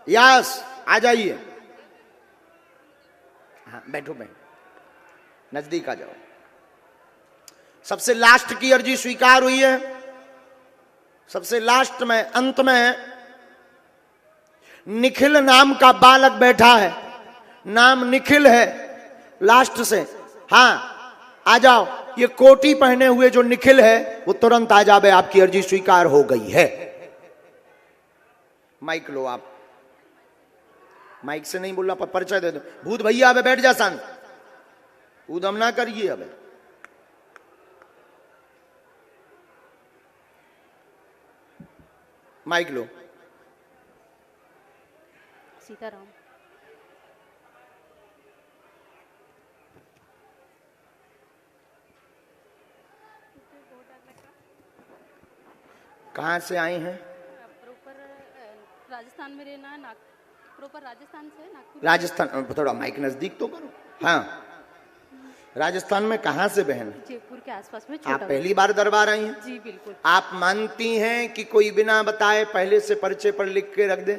Yes, आ जाइए। हाँ बैठो बहन, नजदीक आ जाओ। सबसे लास्ट की अर्जी स्वीकार हुई है। सबसे लास्ट में, अंत में निखिल नाम का बालक बैठा है। नाम निखिल है लास्ट से। हाँ आ जाओ। ये कोटी पहने हुए जो निखिल है वो तुरंत आ जावे, आपकी अर्जी स्वीकार हो गई है। माइक लो आप। माइक से नहीं बोलना, पर परिचय दे दो। भूत भैया अबे बैठ जा शांत, उदम ना करिए। अबे माइक लो। सीताराम। कहाँ से आए हैं? प्रॉपर राजस्थान में रहना है। प्रॉपर राजस्थान से नागपुर। राजस्थान, थोड़ा माइक नजदीक तो करो। हाँ राजस्थान में कहाँ से बहन? जयपुर के आसपास में। आप पहली बार दरबार आई हैं? जी बिल्कुल। आप मानती हैं कि कोई बिना बताए पहले से पर्चे पर लिख के रख दे?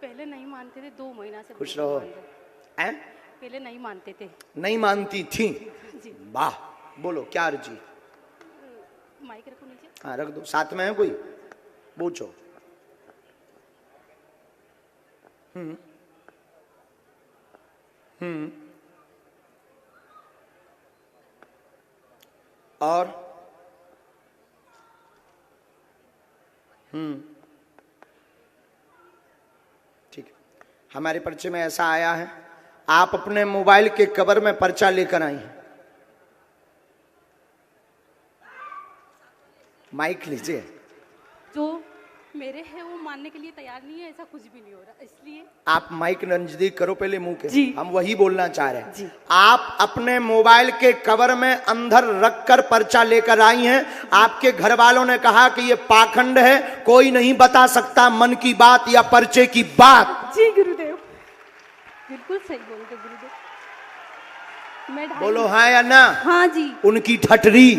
पहले नहीं मानते थे, 2 महीना से। खुश रहो। हैं? पहले नहीं मानते थे। नहीं मानती थी? जी। वाह, बोलो क्या अर्जी? माइक रखो नीचे। हाँ रख दो। साथ में है कोई? पूछो। और ठीक है। हमारे पर्चे में ऐसा आया है, आप अपने मोबाइल के कवर में पर्चा लेकर आई हैं। माइक लीजिए। जो मेरे है वो मानने के लिए तैयार नहीं है, ऐसा कुछ भी नहीं हो रहा, इसलिए आप माइक नजदीक करो पहले मुंह के। जी। हम वही बोलना चाह रहे हैं। जी। आप अपने मोबाइल के कवर में अंदर रखकर पर्चा लेकर आई हैं। आपके घर वालों ने कहा कि ये पाखंड है, कोई नहीं बता सकता मन की बात या पर्चे की बात। जी गुरुदेव, बिल्कुल सही बोलते गुरुदेव। मैं बोलो हाँ या ना? हाँ जी। उनकी ठटरी।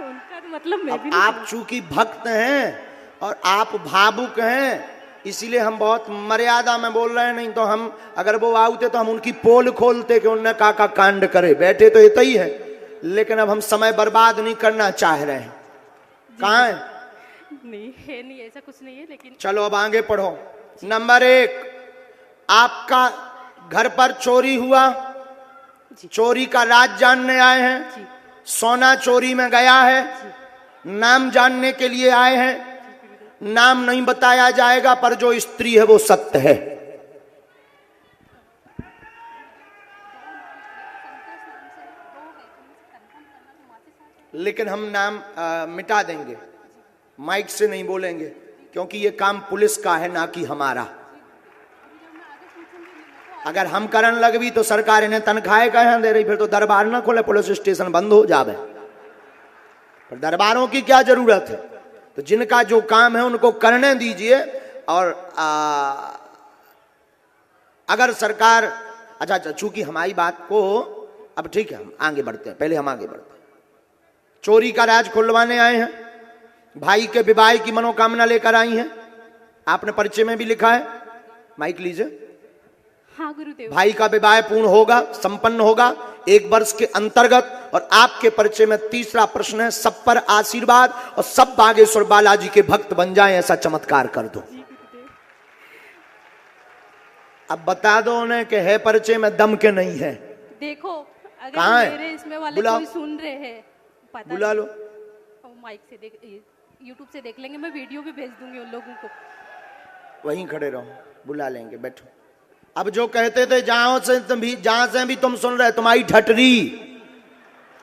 उनका मतलब मैं भी आप चूंकि भक्त हैं और आप भावुक हैं, इसीलिए हम बहुत मर्यादा में बोल रहे हैं। नहीं तो हम, अगर वो आउते तो हम उनकी पोल खोलते कि उनने का कांड करे। बैठे तो इतना ही है, लेकिन अब हम समय बर्बाद नहीं करना चाह रहे हैं। कहाँ है? नहीं है, नहीं ऐसा कुछ नहीं है, लेकिन चलो अब आगे पढ़ो। नंबर 1, आपका घर पर चोरी हुआ। चोरी का राज जानने आए हैं। सोना चोरी में गया है। नाम जानने के लिए आए हैं। नाम नहीं बताया जाएगा, पर जो स्त्री है वो सत्य है। लेकिन हम नाम मिटा देंगे, माइक से नहीं बोलेंगे, क्योंकि ये काम पुलिस का है ना कि हमारा। अगर हम करन लगवी तो सरकार इन्हें तनख्वाह कहाँ दे रही? फिर तो दरबार ना खोले, पुलिस स्टेशन बंद हो जावे। पर दरबारों की क्या जरूरत है? तो जिनका जो काम है उनको करने दीजिए। और अगर सरकार, अच्छा चूंकि हमारी बात को, अब ठीक है हम आगे बढ़ते हैं। पहले हम आगे बढ़ते हैं। चोरी का राज खुलवाने आए हैं। भाई के विवाह की मनोकामना लेकर आई हैं। आपने पर्चे में भी लिखा है, माइक लीजिए। हाँ गुरुदेव। भाई का विवाह पूर्ण होगा, संपन्न होगा 1 वर्ष के अंतर्गत। और आपके पर्चे में तीसरा प्रश्न है, सब पर आशीर्वाद और सब बागेश्वर बालाजी के भक्त बन जाएं, ऐसा चमत्कार कर दो। अब बता दो उन्हें कि है पर्चे में दम के नहीं है। देखो अगर कहाँ है? मेरे इसमें वाले कोई सुन रहे हैं, पता बुला लो। माइक से देख, यूट्यूब से देख लेंगे। मैं वीडियो भी भेज दूंगी उन लोगों को। वहीं खड़े रहो, बुला लेंगे, बैठो। अब जो कहते थे जहां से भी तुम सुन रहे, तुम्हारी ठटरी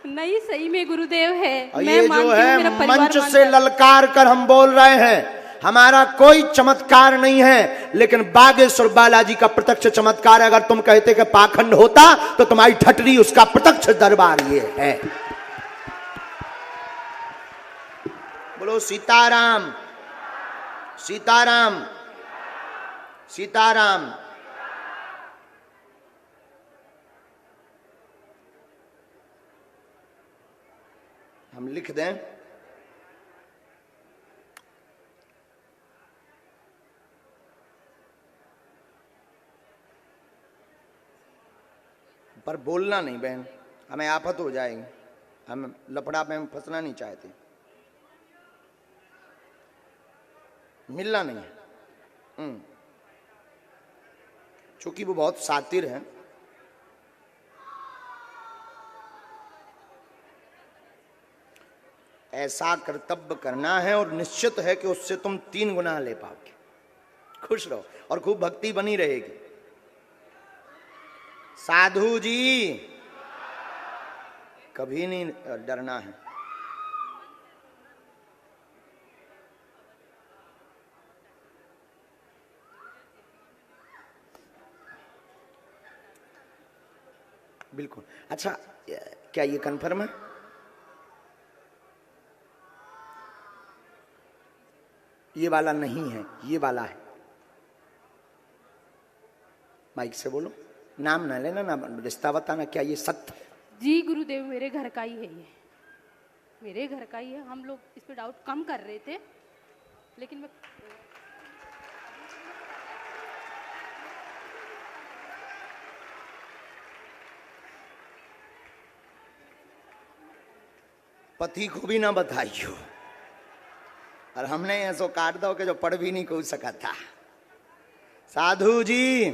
नहीं, सही में गुरुदेव है। ये जो है मंच से ललकार कर हम बोल रहे हैं, हमारा कोई चमत्कार नहीं है, लेकिन बागेश्वर बालाजी का प्रत्यक्ष चमत्कार है। अगर तुम कहते कि पाखंड होता तो तुम्हारी ठटरी उसका प्रत्यक्ष दरबार ये है। बोलो सीताराम, सीताराम, सीताराम। हम लिख दें, पर बोलना नहीं बहन, हमें आफत हो जाएगी, हम लफड़ा में फंसना नहीं चाहते, मिलना नहीं है। चूंकि वो बहुत सातिर हैं, ऐसा कर्तव्य करना है और निश्चित है कि उससे तुम 3 गुना ले पाओगे। खुश रहो और खूब भक्ति बनी रहेगी। साधु जी कभी नहीं डरना है। बिल्कुल। अच्छा, क्या ये कन्फर्म है? ये वाला नहीं है, ये वाला है। माइक से बोलो, नाम ना लेना, ना रिश्ता बताना। क्या ये सत्य? जी गुरुदेव, मेरे घर का ही है, ये मेरे घर का ही है। हम लोग इस पे डाउट कम कर रहे थे, लेकिन मैं पति को भी ना बताइयो, और हमने ऐसो काट दो कि जो पढ़ भी नहीं कह सका था। साधु जी,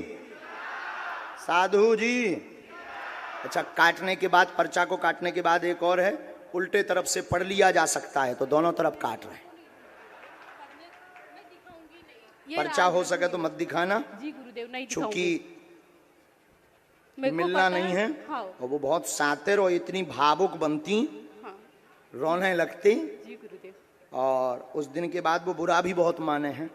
साधु जी। अच्छा, काटने के बाद, पर्चा को काटने के बाद एक और है, उल्टे तरफ से पढ़ लिया जा सकता है, तो दोनों तरफ काट रहे हैं। पर्चा हो सके तो मत दिखाना जी गुरुदेव, नहीं क्योंकि मेरे को मिलना पता नहीं है। हाँ। और वो बहुत सातिर और इतनी भावुक बनती, हाँ रोने लगती, जी गुरुदेव। और उस दिन के बाद वो बुरा भी बहुत माने हैं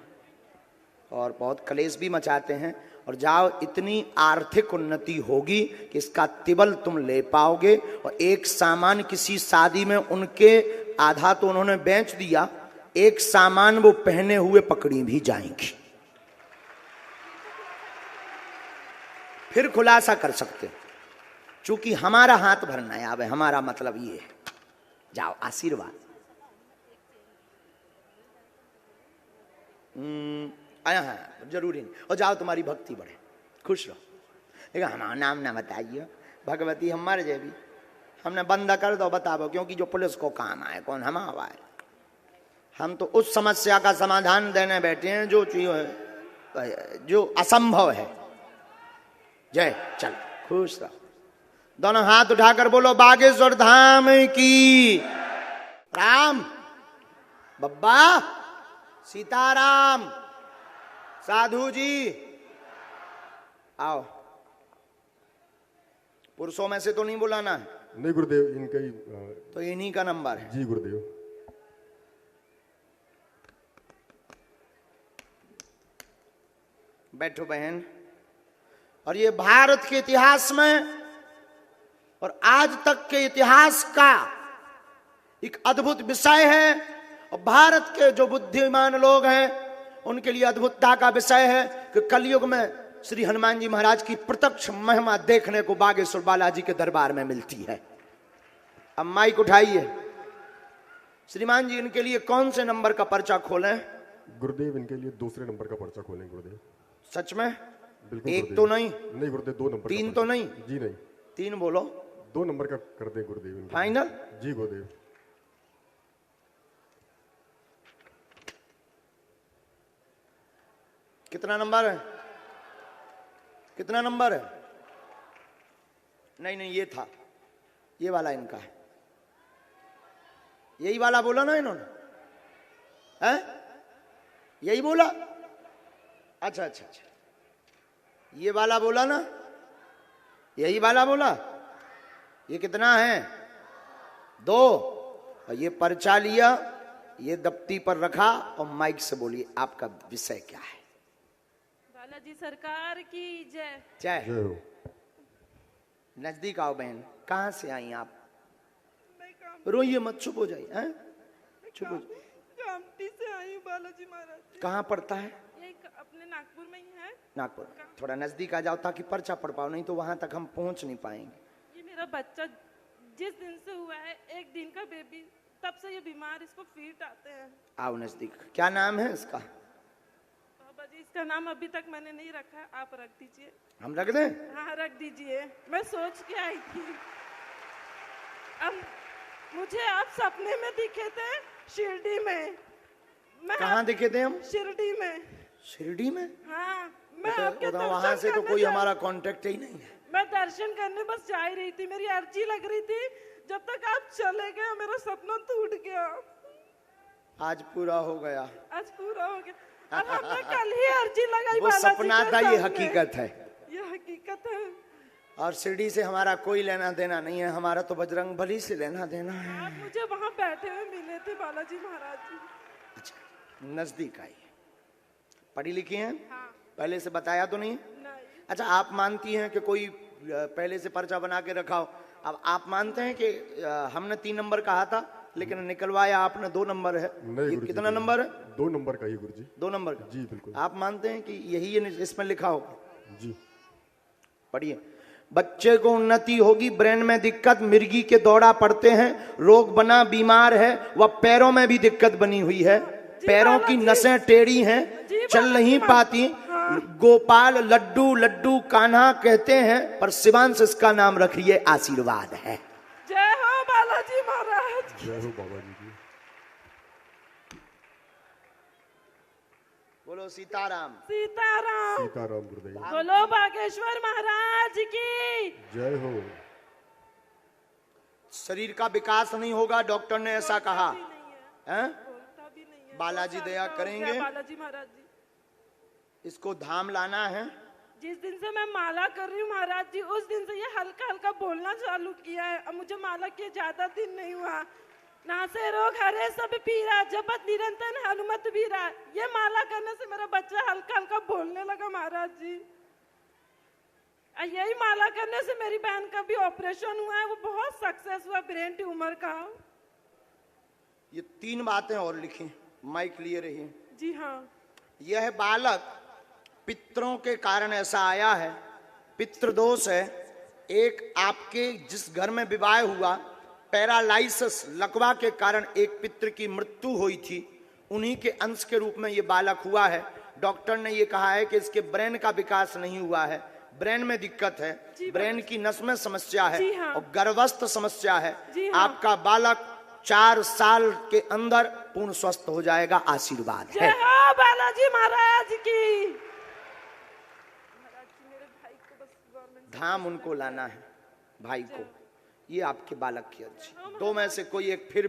और बहुत कलेश भी मचाते हैं। और जाओ, इतनी आर्थिक उन्नति होगी कि इसका तिबल तुम ले पाओगे। और एक सामान किसी शादी में उनके, आधा तो उन्होंने बेच दिया, एक सामान वो पहने हुए पकड़ी भी जाएंगी। फिर खुलासा कर सकते, चूंकि हमारा हाथ भरना है। अब हमारा मतलब ये है, जाओ आशीर्वाद। हाँ, जरूरी नहीं। और जाओ, तुम्हारी भक्ति बढ़े, खुश रहो। लेकिन हमारा नाम ना बताइए, भगवती हम मर जाए भी, हमने बंद कर दो, बताओ, क्योंकि जो पुलिस को काम आए कौन हम आए। हम तो उस समस्या का समाधान देने बैठे हैं जो जो असंभव है। जय, चल खुश रहो। दोनों हाथ उठाकर बोलो बागेश्वर धाम की। राम बब्बा, सीताराम। साधु जी आओ। पुरुषों में से तो नहीं बुलाना है? नहीं गुरुदेव, इनका ही तो इन्हीं का नंबर है। जी गुरुदेव। बैठो बहन। और ये भारत के इतिहास में और आज तक के इतिहास का एक अद्भुत विषय है। और भारत के जो बुद्धिमान लोग हैं उनके लिए अद्भुतता का विषय है कि कलयुग में श्री हनुमान जी महाराज की प्रत्यक्ष महिमा देखने को बागेश्वर बालाजी के दरबार में मिलती है। अब माइक उठाइए। श्रीमान जी, इनके लिए कौन से नंबर का पर्चा खोलें? गुरुदेव, इनके लिए दूसरे नंबर का पर्चा खोलें गुरुदेव। सच में? बिल्कुल एक गुरुदेव। तो नहीं? नहीं गुरुदेव, 2 नंबर। 3 तो नहीं? जी नहीं, 3 बोलो। 2 नंबर का कर दें गुरुदेव इनके। फाइनल? जी गुरुदेव। कितना नंबर है? कितना नंबर है? नहीं नहीं, ये था, ये वाला इनका है। यही वाला बोला ना इन्होंने? है? यही बोला? अच्छा अच्छा अच्छा, ये वाला बोला ना? यही वाला बोला? ये कितना है? 2। और ये पर्चा लिया, ये दफ्ती पर रखा और माइक से बोलिए आपका विषय क्या है। बालाजी सरकार की जय। जय। जय हो। नजदीक आओ बहन। कहाँ से आई आप? रोइए मत, चुप हो जाइए। हैं? चुप हो जाइए। कामटी से आई हूँ बालाजी महाराज। कहाँ पड़ता है? ये अपने नागपुर में ही है। नागपुर। थोड़ा नजदीक आ जाओ ताकि पर्चा पढ़ पाओ, नहीं तो वहां तक हम पहुंच नहीं पाएंगे। ये मेरा बच्चा जिस दिन से हुआ है, 1 दिन का बेबी, तब से ये बीमार, इसको फीट आते हैं। आओ नजदीक। क्या नाम है इसका? बाबा जी इसका नाम अभी तक मैंने नहीं रखा, आप रख दीजिए। हम रख दें? हाँ रख दीजिए, मैं सोच के आई थी। अब मुझे आप सपने में दिखे थे शिरडी में। मैं कहाँ दिखे थे हम? शिरडी में। शिरडी में? हाँ मैं तो आपके वहां दर्शन से तो करने कोई जा- हमारा कांटेक्ट ही नहीं है। मैं दर्शन करने बस जा ही रही थी, मेरी अर्जी लग रही थी। जब तक आप चले गए मेरा सपना टूट गया। आज पूरा हो गया। आज पूरा हो गया। और हमने कल ही अर्जी लगाई वो बालाजी सपना के था, ये सामने। हकीकत है। ये हकीकत है। और शिरडी से हमारा कोई लेना देना नहीं है, हमारा तो बजरंग बली से लेना देना है। आप मुझे वहाँ बैठे हुए मिले थे बालाजी महाराज जी। अच्छा, नजदीक आई। पढ़ी लिखी हैं? हाँ। पहले से बताया तो नहीं? नहीं। अच्छा, आप मानती हैं कि कोई पहले से पर्चा बना के रखा हो? अब आप मानते हैं कि हमने 3 नंबर कहा था लेकिन निकलवाया आपने 2 नंबर है? नहीं ये गुरुजी, कितना नंबर है? 2 नंबर का ही गुरुजी। 2 नंबर का? जी बिल्कुल। आप मानते हैं कि यही इसमें लिखा होगा? जी। पढ़िए। बच्चे को उन्नति होगी, ब्रेन में दिक्कत, मिर्गी के दौरा पड़ते हैं, रोग बना, बीमार है, वह पैरों में भी दिक्कत बनी हुई है, पैरों की नसें टेढ़ी हैं, चल नहीं पाती। गोपाल लड्डू लड्डू कान्हा कहते हैं, पर शिवांश इसका नाम रखिए आशीर्वाद है। जय हो बालाजी महाराज। जय हो बाबा जी की। बोलो सीताराम। सीताराम। सीताराम गुरुदेव। बोलो बागेश्वर महाराज की जय हो। शरीर का विकास नहीं होगा, डॉक्टर ने ऐसा कहा भी नहीं है, है? बोलता भी नहीं है। बालाजी 2 साल दया का हो करेंगे। गया बालाजी महाराज जी। इसको धाम लाना है। जिस दिन से मैं माला कर रही हूँ महाराज जी, उस दिन से ये हल्का हल्का बोलना चालू किया है। अब मुझे माला किए ज्यादा दिन नहीं हुआ। नासे रोग हरे सब पीरा, जपत निरंतर हनुमत बीरा। ये माला करने से मेरा बच्चा हल्का हल्का बोलने लगा महाराज जी। यही माला करने से मेरी बहन का भी ऑपरेशन हुआ है, वो बहुत सक्सेस हुआ ब्रेन ट्यूमर का। ये 3 बातें और लिखी, माइक लिए रही। जी हाँ। यह बालक पितरों के कारण ऐसा आया है, पितृदोष है। एक आपके जिस घर में विवाह हुआ, पैरालाइसिस लकवा के कारण एक पितृ की मृत्यु हुई थी, उन्हीं के अंश के रूप में ये बालक हुआ है। डॉक्टर ने ये कहा है कि इसके ब्रेन का विकास नहीं हुआ है, ब्रेन में दिक्कत है, ब्रेन की नस में समस्या है जी हाँ। और गर्भस्थ समस्या है। जी हाँ। आपका बालक 4 साल के अंदर पूर्ण स्वस्थ हो जाएगा, आशीर्वाद जय है। हो बालाजी महाराज की। महाराज जी मेरे भाई को बस गवर्नमेंट धाम उनको लाना है, भाई को। ये आपके बालक की अर्जी। 2 में से कोई एक फिर